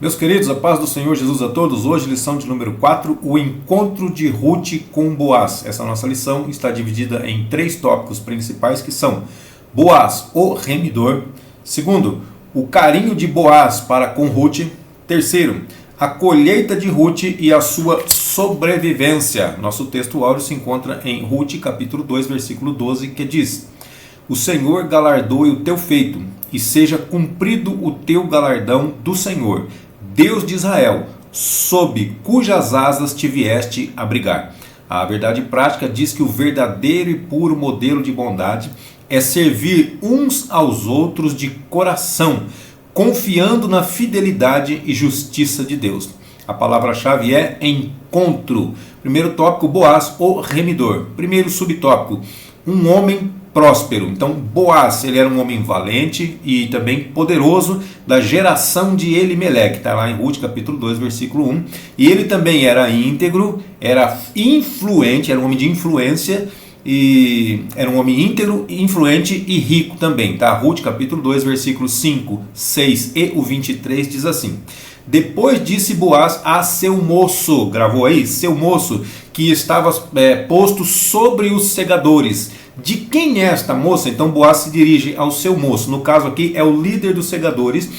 Meus queridos, a paz do Senhor Jesus a todos. Hoje, lição de número 4, o encontro de Ruth com Boaz. Essa nossa lição está dividida em 3 tópicos principais, que são Boaz, o remidor. Segundo, o carinho de Boaz para com Ruth. Terceiro, a colheita de Ruth e a sua sobrevivência. Nosso texto áureo se encontra em Ruth, capítulo 2, versículo 12, que diz: O Senhor galardoe o teu feito, e seja cumprido o teu galardão do Senhor, Deus de Israel, sob cujas asas te vieste abrigar. A verdade prática diz que o verdadeiro e puro modelo de bondade é servir uns aos outros de coração, confiando na fidelidade e justiça de Deus. A palavra-chave é encontro. Primeiro tópico, Boaz, o remidor. Primeiro subtópico, um homem próspero. Então Boaz, ele era um homem valente e também poderoso da geração de Elimeleque, está lá em Ruth capítulo 2 versículo 1, e ele também era íntegro, era influente, era um homem de influência, e era um homem íntegro, influente e rico também, tá? Ruth capítulo 2 versículos 5, 6 e o 23 diz assim: Depois disse Boaz a seu moço, gravou aí? Seu moço, que estava posto sobre os segadores. De quem é esta moça? Então Boaz se dirige ao seu moço. No caso aqui é o líder dos segadores.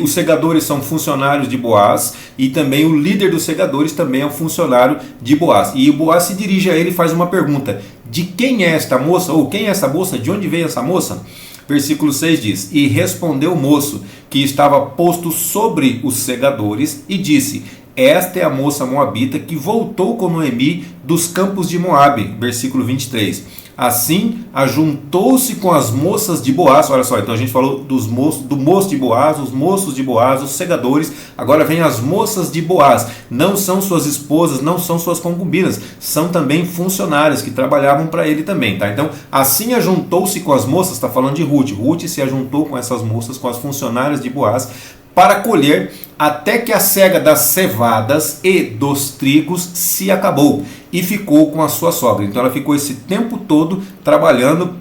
Os segadores são funcionários de Boaz, e também o líder dos segadores também é um funcionário de Boaz. E o Boaz se dirige a ele e faz uma pergunta: de quem é esta moça? Ou quem é essa moça? De onde veio essa moça? Versículo 6 diz: E respondeu o moço, que estava posto sobre os segadores, e disse: Esta é a moça moabita que voltou com Noemi dos campos de Moabe. Versículo 23. Assim, ajuntou-se com as moças de Boaz. Olha só, então a gente falou do moço de Boaz, os moços de Boaz, os segadores. Agora vem as moças de Boaz. Não são suas esposas, não são suas concubinas, são também funcionárias que trabalhavam para ele também, tá? Então, assim ajuntou-se com as moças, está falando de Ruth. Ruth se ajuntou com essas moças, com as funcionárias de Boaz, para colher, até que a cega das cevadas e dos trigos se acabou, e ficou com a sua sogra. Então ela ficou esse tempo todo trabalhando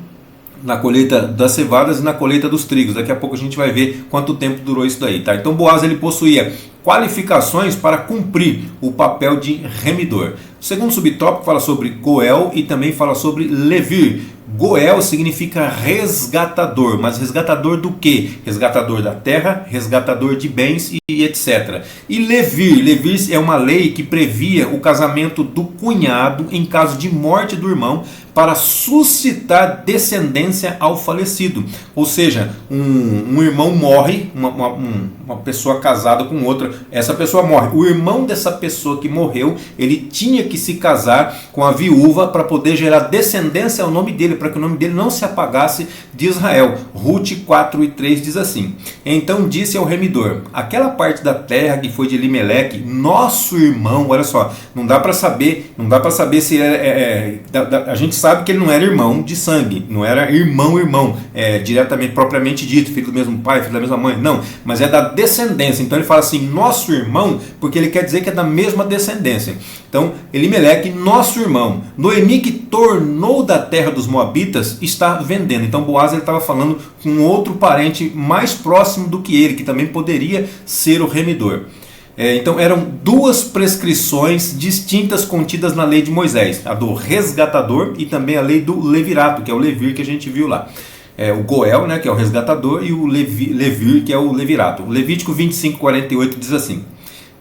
na colheita das cevadas e na colheita dos trigos. Daqui a pouco a gente vai ver quanto tempo durou isso daí, tá? Então Boaz, ele possuía qualificações para cumprir o papel de remidor. O segundo subtópico fala sobre Goel e também fala sobre Levir. Goel significa resgatador, mas resgatador do quê? Resgatador da terra, resgatador de bens e etc. E Levir é uma lei que previa o casamento do cunhado em caso de morte do irmão, para suscitar descendência ao falecido. Ou seja, um irmão morre, uma pessoa casada com outra, essa pessoa morre. O irmão dessa pessoa que morreu, ele tinha que se casar com a viúva para poder gerar descendência ao nome dele, para que o nome dele não se apagasse de Israel. Ruth 4 e 3 diz assim: Então disse ao remidor: Aquela parte da terra que foi de Elimeleque, nosso irmão. Olha só, não dá para saber se a gente sabe que ele não era irmão de sangue, não era irmão, diretamente, propriamente dito, filho do mesmo pai, filho da mesma mãe, não, mas é da descendência. Então ele fala assim, nosso irmão, porque ele quer dizer que é da mesma descendência. Então, Elimeleque, nosso irmão. Noemi, que tornou da terra dos moabitas, está vendendo. Então Boaz, ele estava falando com outro parente mais próximo do que ele, que também poderia ser o remidor. Então eram 2 prescrições distintas contidas na lei de Moisés, a do resgatador e também a lei do levirato, que é o levir que a gente viu lá. O Goel, né, que é o resgatador, e o levir, que é o levirato. O Levítico 25:48 diz assim: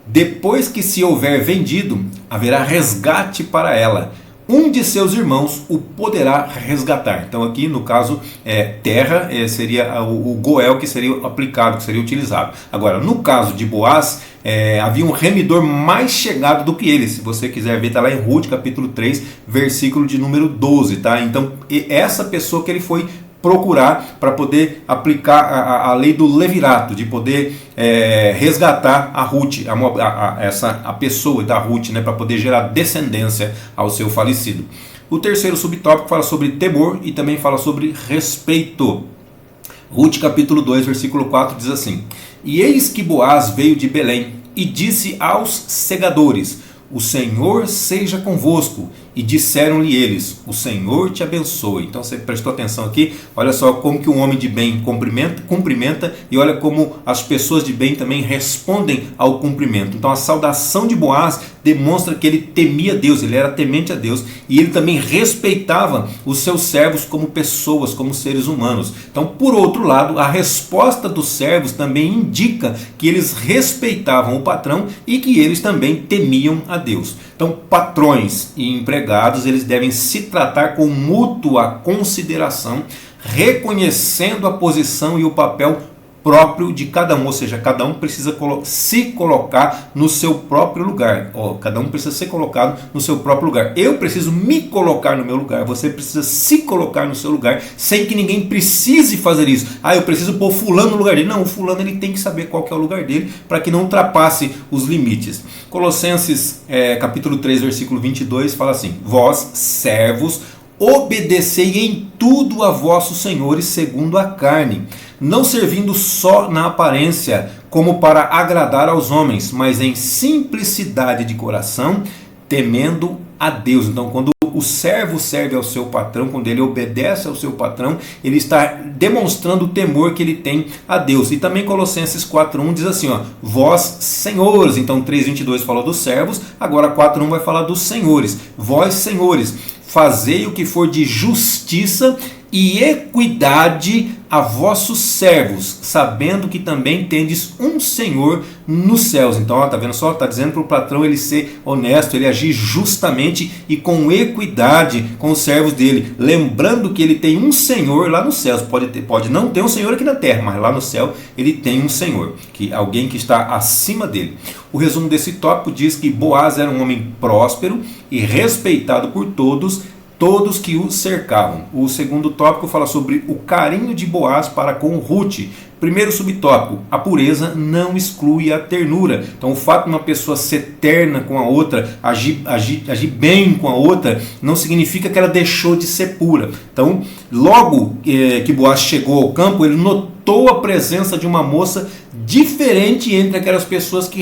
Depois que se houver vendido, haverá resgate para ela. Um de seus irmãos o poderá resgatar. Então aqui no caso terra seria o Goel que seria aplicado, que seria utilizado. Agora no caso de Boaz, havia um remidor mais chegado do que ele. Se você quiser ver, está lá em Ruth capítulo 3 versículo de número 12, tá? Então essa pessoa que ele foi procurar para poder aplicar a lei do levirato, de poder resgatar a Ruth, a pessoa da Ruth, né, para poder gerar descendência ao seu falecido. O terceiro subtópico fala sobre temor e também fala sobre respeito. Ruth capítulo 2 versículo 4 diz assim: E eis que Boaz veio de Belém e disse aos segadores: O Senhor seja convosco. E disseram-lhe eles: o Senhor te abençoe. Então você prestou atenção aqui, olha só como que um homem de bem cumprimenta, e olha como as pessoas de bem também respondem ao cumprimento. Então a saudação de Boaz demonstra que ele temia Deus, ele era temente a Deus, e ele também respeitava os seus servos como pessoas, como seres humanos. Então, por outro lado, a resposta dos servos também indica que eles respeitavam o patrão e que eles também temiam a Deus. Então, patrões e empregados, eles devem se tratar com mútua consideração, reconhecendo a posição e o papel próprio de cada um, ou seja, cada um precisa se colocar no seu próprio lugar. Cada um precisa ser colocado no seu próprio lugar. Eu preciso me colocar no meu lugar, você precisa se colocar no seu lugar, sem que ninguém precise fazer isso. Eu preciso pôr fulano no lugar dele. Não, o fulano ele tem que saber qual que é o lugar dele, para que não ultrapasse os limites. Colossenses capítulo 3, versículo 22, fala assim: vós, servos, obedecei em tudo a vossos senhores segundo a carne, não servindo só na aparência, como para agradar aos homens, mas em simplicidade de coração, temendo a Deus. Então, quando o servo serve ao seu patrão, quando ele obedece ao seu patrão, ele está demonstrando o temor que ele tem a Deus. E também Colossenses 4.1 diz assim, vós senhores. Então 3.22 falou dos servos, agora 4.1 vai falar dos senhores. Vós senhores, fazei o que for de justiça e equidade a vossos servos, sabendo que também tendes um Senhor nos céus. Então, tá vendo só? Tá dizendo para o patrão ele ser honesto, ele agir justamente e com equidade com os servos dele, lembrando que ele tem um Senhor lá nos céus. Pode não ter um Senhor aqui na terra, mas lá no céu ele tem um Senhor, alguém que está acima dele. O resumo desse tópico diz que Boaz era um homem próspero e respeitado por todos que o cercavam. O segundo tópico fala sobre o carinho de Boaz para com Ruth. Primeiro subtópico: a pureza não exclui a ternura. Então, o fato de uma pessoa ser terna com a outra, agir bem com a outra, não significa que ela deixou de ser pura. Então, logo que Boaz chegou ao campo, ele notou a presença de uma moça diferente entre aquelas pessoas que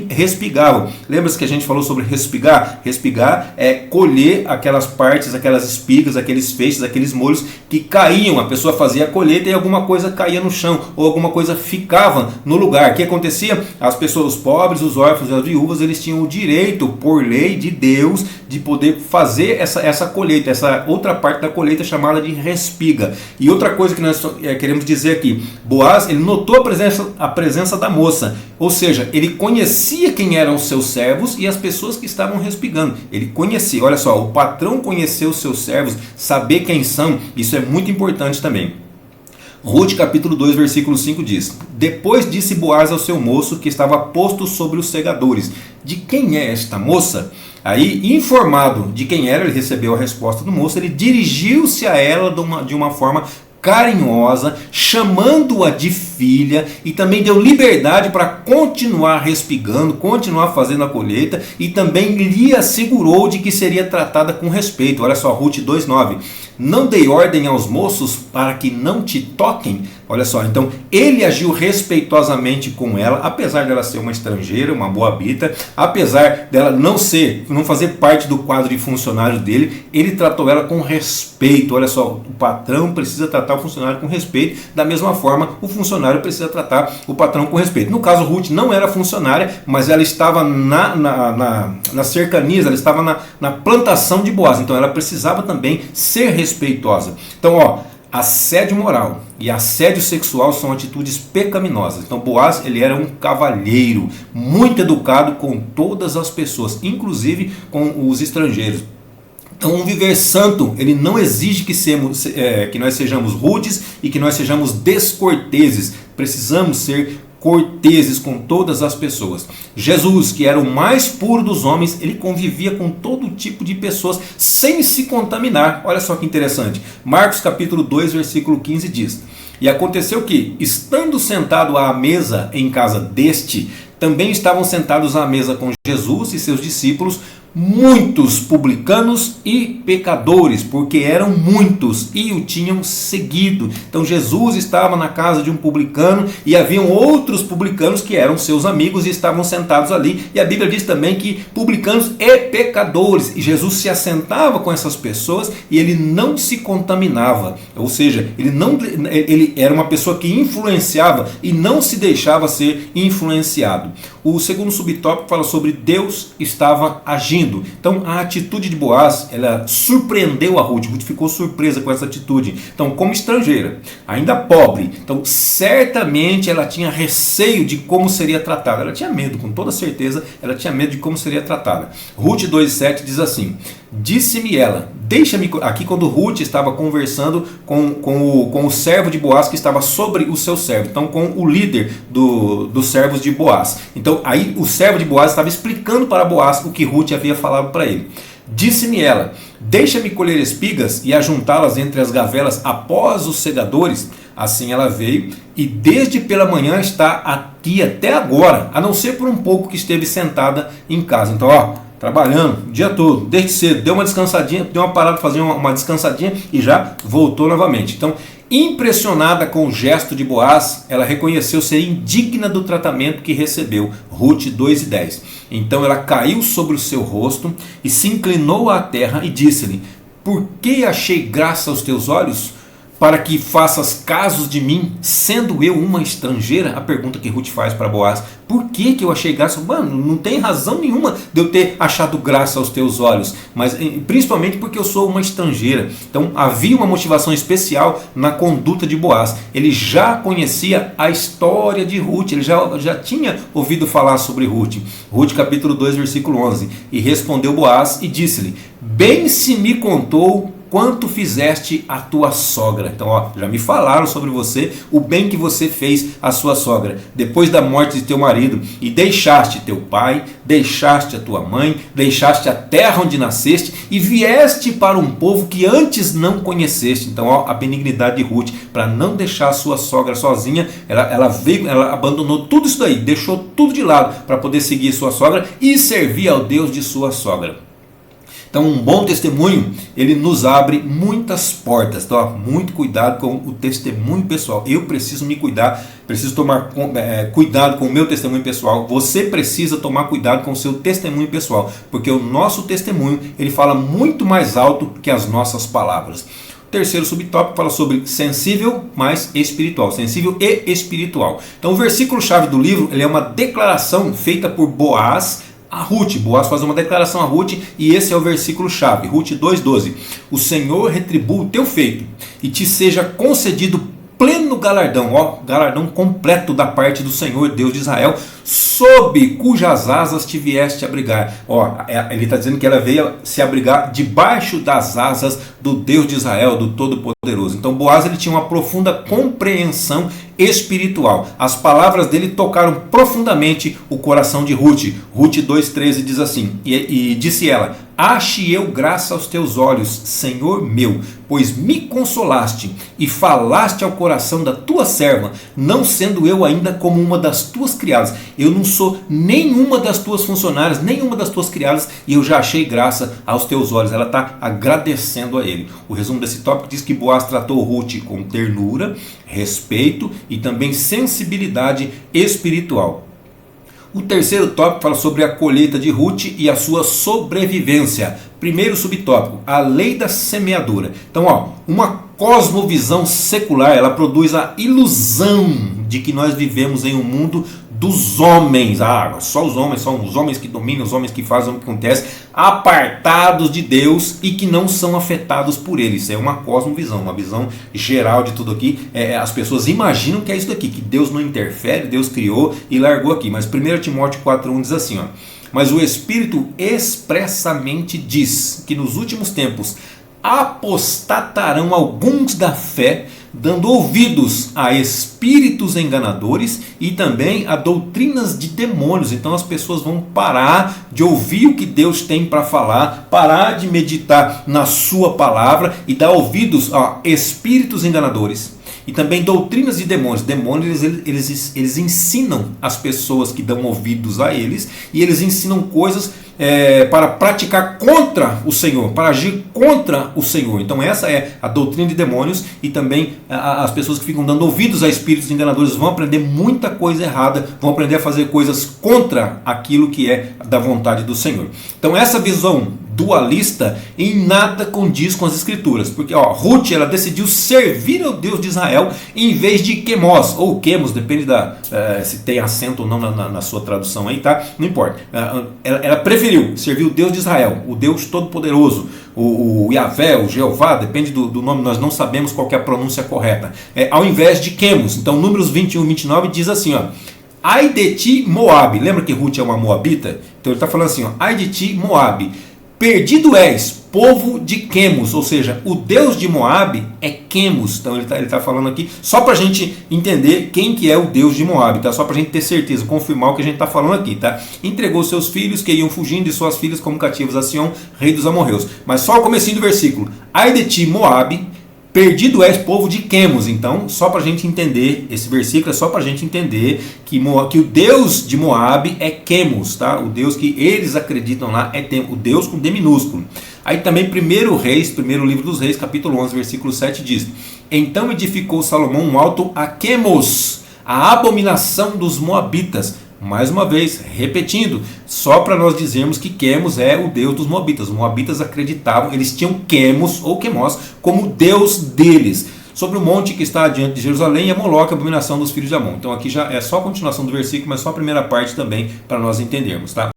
respigavam. Lembra-se que a gente falou sobre respigar? Respigar é colher aquelas partes, aquelas espigas, aqueles feixes, aqueles molhos que caíam. A pessoa fazia a colheita e alguma coisa caía no chão, ou alguma coisa ficava no lugar. O que acontecia? As pessoas, os pobres, os órfãos e as viúvas, eles tinham o direito, por lei de Deus, de poder fazer essa colheita, essa outra parte da colheita chamada de respiga. E outra coisa que nós queremos dizer aqui: Boaz, ele notou a presença da moça, ou seja, ele conhecia quem eram os seus servos e as pessoas que estavam respigando. Ele conhecia, olha só, o patrão conheceu os seus servos, saber quem são, isso é muito importante também. Ruth capítulo 2 versículo 5 diz: depois disse Boaz ao seu moço que estava posto sobre os segadores: de quem é esta moça? Aí, informado de quem era, ele recebeu a resposta do moço, ele dirigiu-se a ela de uma forma carinhosa, chamando-a de filha, e também deu liberdade para continuar respigando, continuar fazendo a colheita, e também lhe assegurou de que seria tratada com respeito. Olha só, Ruth 2,9: não dei ordem aos moços para que não te toquem. Olha só, então ele agiu respeitosamente com ela, apesar dela ser uma estrangeira, uma moabita, apesar dela não fazer parte do quadro de funcionário dele, ele tratou ela com respeito. Olha só, o patrão precisa tratar o funcionário com respeito, da mesma forma o funcionário precisa tratar o patrão com respeito. No caso, Ruth não era funcionária, mas ela estava nas cercanias, ela estava na plantação de Boaz, então ela precisava também ser respeitosa. Então, assédio moral e assédio sexual são atitudes pecaminosas. Então Boaz, ele era um cavalheiro, muito educado com todas as pessoas, inclusive com os estrangeiros. Então, um viver santo, ele não exige que nós sejamos rudes e que nós sejamos descorteses. Precisamos ser corteses com todas as pessoas. Jesus, que era o mais puro dos homens, ele convivia com todo tipo de pessoas sem se contaminar. Olha só que interessante. Marcos capítulo 2, versículo 15 diz: e aconteceu que, estando sentado à mesa em casa deste, também estavam sentados à mesa com Jesus e seus discípulos muitos publicanos e pecadores, porque eram muitos e o tinham seguido. Então Jesus estava na casa de um publicano e haviam outros publicanos que eram seus amigos e estavam sentados ali, e a Bíblia diz também que publicanos e pecadores, e Jesus se assentava com essas pessoas e ele não se contaminava, ou seja, ele era uma pessoa que influenciava e não se deixava ser influenciado. O segundo subtópico fala sobre Deus estava agindo. Então a atitude de Boaz, ela surpreendeu a Ruth. Ruth ficou surpresa com essa atitude. Então, como estrangeira, ainda pobre, então certamente ela tinha receio de como seria tratada. Ela tinha medo, com toda certeza, ela tinha medo de como seria tratada. Ruth 2,7 diz assim: disse-me ela, deixa-me... Aqui quando Ruth estava conversando com o servo de Boaz que estava sobre o seu servo, então com o líder dos servos de Boaz. Então aí o servo de Boaz estava explicando para Boaz o que Ruth havia falado para ele. Disse-me ela, deixa-me colher espigas e ajuntá-las entre as gavelas após os segadores. Assim ela veio e desde pela manhã está aqui até agora, a não ser por um pouco que esteve sentada em casa. Então trabalhando o dia todo, desde cedo, deu uma descansadinha, deu uma parada para fazer uma descansadinha e já voltou novamente. Então, impressionada com o gesto de Boaz, ela reconheceu ser indigna do tratamento que recebeu. Ruth 2,10. Então ela caiu sobre o seu rosto e se inclinou à terra e disse-lhe: por que achei graça aos teus olhos? Para que faças casos de mim, sendo eu uma estrangeira? A pergunta que Ruth faz para Boaz. Por que eu achei graça? Mano, não tem razão nenhuma de eu ter achado graça aos teus olhos, mas principalmente porque eu sou uma estrangeira. Então havia uma motivação especial na conduta de Boaz. Ele já conhecia a história de Ruth, ele já tinha ouvido falar sobre Ruth. Ruth capítulo 2, versículo 11. E respondeu Boaz e disse-lhe: bem se me contou quanto fizeste a tua sogra. Então, já me falaram sobre você, o bem que você fez à sua sogra, depois da morte de teu marido, e deixaste teu pai, deixaste a tua mãe, deixaste a terra onde nasceste, e vieste para um povo que antes não conheceste. Então, a benignidade de Ruth, para não deixar a sua sogra sozinha, ela abandonou tudo isso daí, deixou tudo de lado, para poder seguir sua sogra, e servir ao Deus de sua sogra. Então, um bom testemunho, ele nos abre muitas portas. Então, muito cuidado com o testemunho pessoal. Eu preciso me cuidar, preciso tomar cuidado com o meu testemunho pessoal. Você precisa tomar cuidado com o seu testemunho pessoal, porque o nosso testemunho, ele fala muito mais alto que as nossas palavras. O terceiro subtópico fala sobre sensível mais espiritual, sensível e espiritual. Então, o versículo-chave do livro, ele é uma declaração feita por Boaz a Ruth. Boaz faz uma declaração a Ruth e esse é o versículo-chave, Ruth 2,12. O Senhor retribua o teu feito e te seja concedido pleno galardão, galardão completo da parte do Senhor Deus de Israel, sob cujas asas te vieste abrigar. Ele está dizendo que ela veio se abrigar debaixo das asas do Deus de Israel, do Todo-Poderoso. Então Boaz, ele tinha uma profunda compreensão espiritual. As palavras dele tocaram profundamente o coração de Ruth. Ruth 2,13 diz assim, e disse ela: ache eu graça aos teus olhos, Senhor meu, pois me consolaste e falaste ao coração da tua serva, não sendo eu ainda como uma das tuas criadas. Eu não sou nenhuma das tuas funcionárias, nenhuma das tuas criadas, e eu já achei graça aos teus olhos. Ela está agradecendo a ele. O resumo desse tópico diz que Boaz tratou Ruth com ternura, respeito e também sensibilidade espiritual. O terceiro tópico fala sobre a colheita de Ruth e a sua sobrevivência. Primeiro subtópico, a lei da semeadura. Então, uma cosmovisão secular, ela produz a ilusão de que nós vivemos em um mundo dos homens. Só os homens, são os homens que dominam, os homens que fazem o que acontece, apartados de Deus e que não são afetados por ele. Isso é uma cosmovisão, uma visão geral de tudo aqui. As pessoas imaginam que é isso daqui, que Deus não interfere, Deus criou e largou aqui. Mas 1 Timóteo 4,1 diz assim, mas o Espírito expressamente diz que nos últimos tempos apostatarão alguns da fé, dando ouvidos a espíritos enganadores e também a doutrinas de demônios. Então as pessoas vão parar de ouvir o que Deus tem para falar, parar de meditar na sua palavra e dar ouvidos a espíritos enganadores e também doutrinas de demônios. Demônios, eles ensinam as pessoas que dão ouvidos a eles, e eles ensinam coisas para praticar contra o Senhor, para agir contra o Senhor. Então essa é a doutrina de demônios, e também as pessoas que ficam dando ouvidos a espíritos enganadores vão aprender muita coisa errada, vão aprender a fazer coisas contra aquilo que é da vontade do Senhor. Então essa visão dualista em nada condiz com as escrituras, porque Ruth, ela decidiu servir ao Deus de Israel em vez de Quemos, ou Quemos, depende se tem acento ou não na sua tradução aí, tá? Não importa. Ela preferiu servir o Deus de Israel, o Deus Todo-Poderoso, o Yahvé, o Jeová, depende do nome, nós não sabemos qual que é a pronúncia correta, ao invés de Quemos. Então Números 21, 29 diz assim, ai de ti, Moabe. Lembra que Ruth é uma moabita? Então ele está falando assim, ai de ti, Moabe, perdido és, povo de Quemos. Ou seja, o Deus de Moabe é Quemos. Então ele tá falando aqui, só para a gente entender quem que é o Deus de Moabe, tá? Só para a gente ter certeza, confirmar o que a gente está falando aqui, tá? Entregou seus filhos que iam fugindo e suas filhas como cativos a Sião, rei dos amorreus. Mas só o comecinho do versículo, ai de ti, Moabe, perdido és, povo de Quemos. Então, só para a gente entender, esse versículo é só para a gente entender que o Deus de Moabe é Quemos, tá? O Deus que eles acreditam lá é o Deus com D minúsculo. Aí também 1 Reis, primeiro livro dos Reis, capítulo 11, versículo 7 diz, então edificou Salomão um alto a Quemos, a abominação dos moabitas. Mais uma vez, repetindo, só para nós dizermos que Quemos é o Deus dos moabitas. Os moabitas acreditavam, eles tinham Quemos ou Quemos como Deus deles, sobre o monte que está diante de Jerusalém, e a Moloque, a abominação dos filhos de Amon. Então aqui já é só a continuação do versículo, mas só a primeira parte também, para nós entendermos, tá?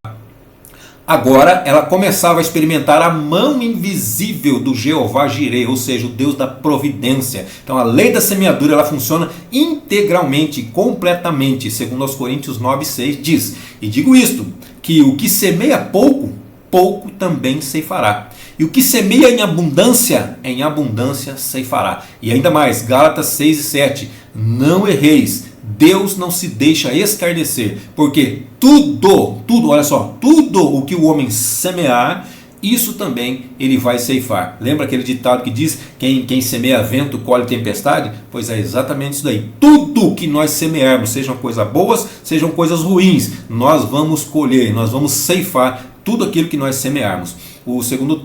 Agora ela começava a experimentar a mão invisível do Jeová Jireh, ou seja, o Deus da providência. Então a lei da semeadura, ela funciona integralmente, completamente, segundo aos Coríntios 9:6 diz, e digo isto, que o que semeia pouco, pouco também ceifará. E o que semeia em abundância ceifará. E ainda mais, Gálatas 6:7, não erreis, Deus não se deixa escarnecer, porque tudo, olha só, tudo o que o homem semear, isso também ele vai ceifar. Lembra aquele ditado que diz, quem semeia vento colhe tempestade? Pois é exatamente isso daí. Tudo que nós semearmos, sejam coisas boas, sejam coisas ruins, nós vamos colher, nós vamos ceifar tudo aquilo que nós semearmos. O segundo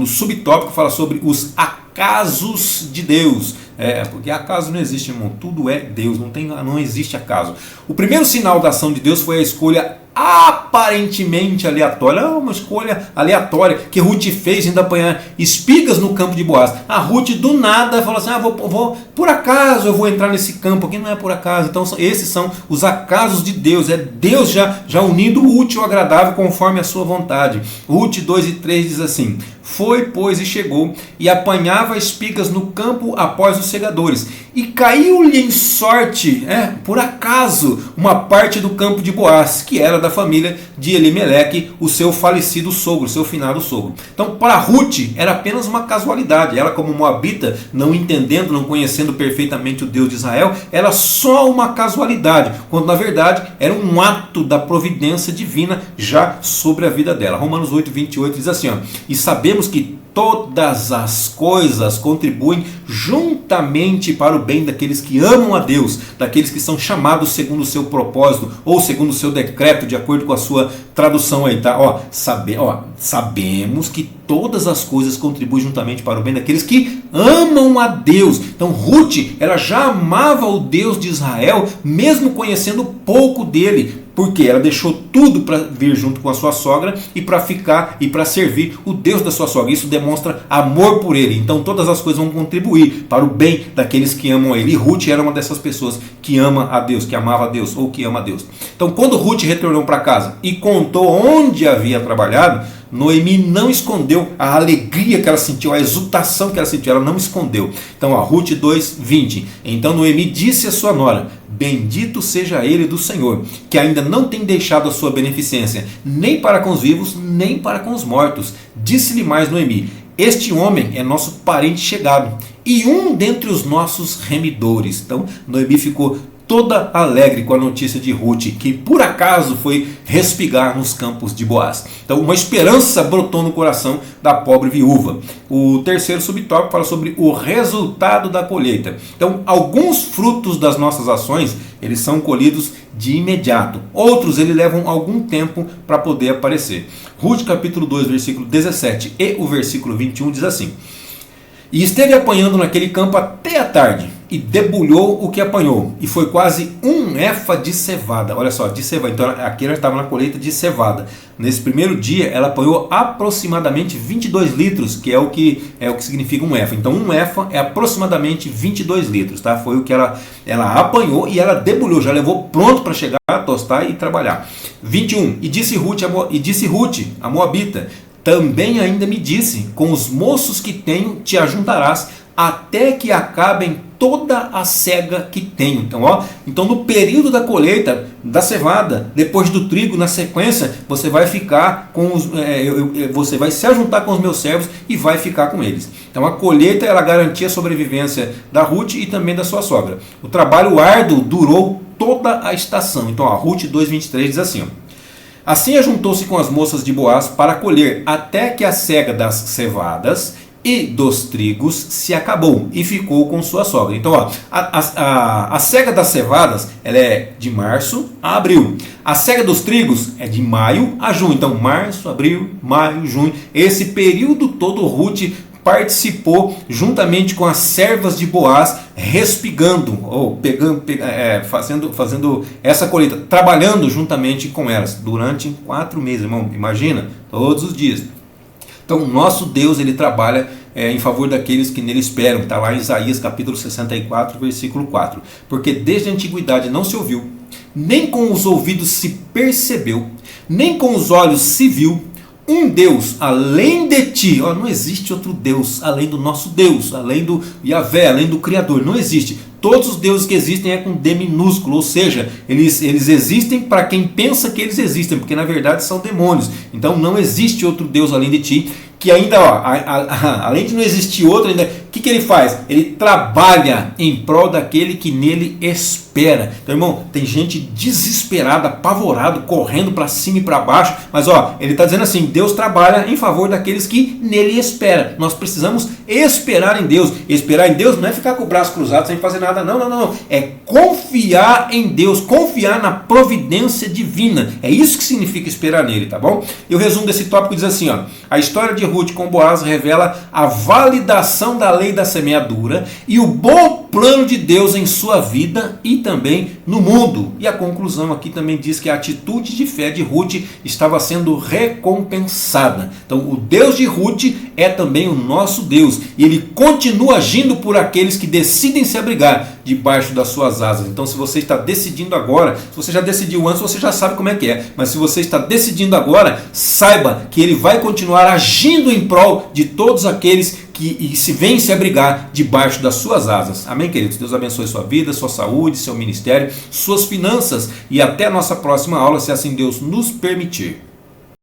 subtópico fala sobre os acasos de Deus. Porque acaso não existe, irmão. Tudo é Deus, não existe acaso. O primeiro sinal da ação de Deus foi a escolha aparentemente aleatória, uma escolha aleatória que Ruth fez indo apanhar espigas no campo de Boaz. A Ruth do nada falou assim, por acaso eu vou entrar nesse campo aqui, não é por acaso. Então esses são os acasos de Deus, é Deus já unindo o útil ao agradável conforme a sua vontade. Ruth 2:3 diz assim, foi, pois, e chegou, e apanhava espigas no campo após os segadores, e caiu-lhe em sorte, por acaso, uma parte do campo de Boaz, que era da família de Elimeleque, o seu falecido sogro, seu finado sogro. Então, para Ruth, era apenas uma casualidade. Ela, como moabita, não entendendo, não conhecendo perfeitamente o Deus de Israel, era só uma casualidade, quando na verdade era um ato da providência divina já sobre a vida dela. Romanos 8:28 diz assim, e sabemos que todas as coisas contribuem juntamente para o bem daqueles que amam a Deus, daqueles que são chamados segundo o seu propósito ou segundo o seu decreto, de acordo com a sua tradução aí, tá? Sabemos que todas as coisas contribuem juntamente para o bem daqueles que amam a Deus. Então Ruth, ela já amava o Deus de Israel, mesmo conhecendo pouco dele, porque ela deixou tudo para vir junto com a sua sogra e para ficar e para servir o Deus da sua sogra. Isso demonstra amor por ele. Então todas as coisas vão contribuir para o bem daqueles que amam a ele. E Ruth era uma dessas pessoas que ama a Deus, que amava a Deus ou que ama a Deus. Então quando Ruth retornou para casa e contou onde havia trabalhado, Noemi não escondeu a alegria que ela sentiu, a exultação que ela sentiu, ela não escondeu. Então Ruth 2:20, então Noemi disse à sua nora, bendito seja ele do Senhor, que ainda não tem deixado a sua beneficência, nem para com os vivos, nem para com os mortos. Disse-lhe mais Noemi, este homem é nosso parente chegado, e um dentre os nossos remidores. Então Noemi ficou toda alegre com a notícia de Ruth, que por acaso foi respigar nos campos de Boaz. Então, uma esperança brotou no coração da pobre viúva. O terceiro subtópico fala sobre o resultado da colheita. Então, alguns frutos das nossas ações, eles são colhidos de imediato. Outros, eles levam algum tempo para poder aparecer. Ruth capítulo 2, versículo 17 e o versículo 21 diz assim: e esteve apanhando naquele campo até a tarde, e debulhou o que apanhou, e foi quase um efa de cevada. Olha só, de cevada. Então aqui ela estava na colheita de cevada. Nesse primeiro dia ela apanhou aproximadamente 22 litros, que é o que significa um efa. Então um efa é aproximadamente 22 litros, tá? Foi o que ela apanhou e ela debulhou, já levou pronto para chegar, tostar e trabalhar. 21. E disse Ruth, a Moabita, também ainda me disse: com os moços que tenho te ajuntarás, até que acabem toda a cega que tenho. Então no período da colheita da cevada, depois do trigo, na sequência, você vai ficar com você vai se ajuntar com os meus servos e vai ficar com eles. Então a colheita, ela garantia a sobrevivência da Ruth e também da sua sogra. O trabalho árduo durou toda a estação. Então a Ruth 2:23 diz assim: assim ajuntou-se com as moças de Boaz para colher, até que a cega das cevadas e dos trigos se acabou, e ficou com sua sogra. Então a cega das cevadas, ela é de março a abril. A cega dos trigos é de maio a junho. Então março, abril, maio, junho, esse período todo Ruth participou juntamente com as servas de Boaz, respigando, ou fazendo essa colheita, trabalhando juntamente com elas durante 4 meses, irmão. Imagina, todos os dias. Então, o nosso Deus, ele trabalha em favor daqueles que nele esperam. Está lá em Isaías capítulo 64, versículo 4. Porque desde a antiguidade não se ouviu, nem com os ouvidos se percebeu, nem com os olhos se viu, um Deus além de ti. Não existe outro Deus além do nosso Deus, além do Yahvé, além do Criador. Não existe. Todos os deuses que existem é com D minúsculo, ou seja, eles existem para quem pensa que eles existem, porque na verdade são demônios. Então não existe outro Deus além de ti, que ainda, além de não existir outro, ainda, o que ele faz? Ele trabalha em prol daquele que nele espera. Então, irmão, tem gente desesperada, apavorado, correndo para cima e para baixo, mas ele está dizendo assim: Deus trabalha em favor daqueles que nele esperam. Nós precisamos esperar em Deus. Esperar em Deus não é ficar com o braço cruzado sem fazer nada, não. É confiar em Deus, confiar na providência divina. É isso que significa esperar nele, tá bom? E o resumo desse tópico diz assim: a história de Ruth com Boaz revela a validação da lei da semeadura e o bom plano de Deus em sua vida e também no mundo. E a conclusão aqui também diz que a atitude de fé de Ruth estava sendo recompensada. Então o Deus de Ruth é também o nosso Deus, e ele continua agindo por aqueles que decidem se abrigar debaixo das suas asas. Então, se você está decidindo agora, se você já decidiu antes, você já sabe como é que é, mas se você está decidindo agora, saiba que ele vai continuar agindo em prol de todos aqueles que se vêm se abrigar debaixo das suas asas. Amém, queridos? Deus abençoe sua vida, sua saúde, seu ministério, suas finanças, e até a nossa próxima aula, se assim Deus nos permitir.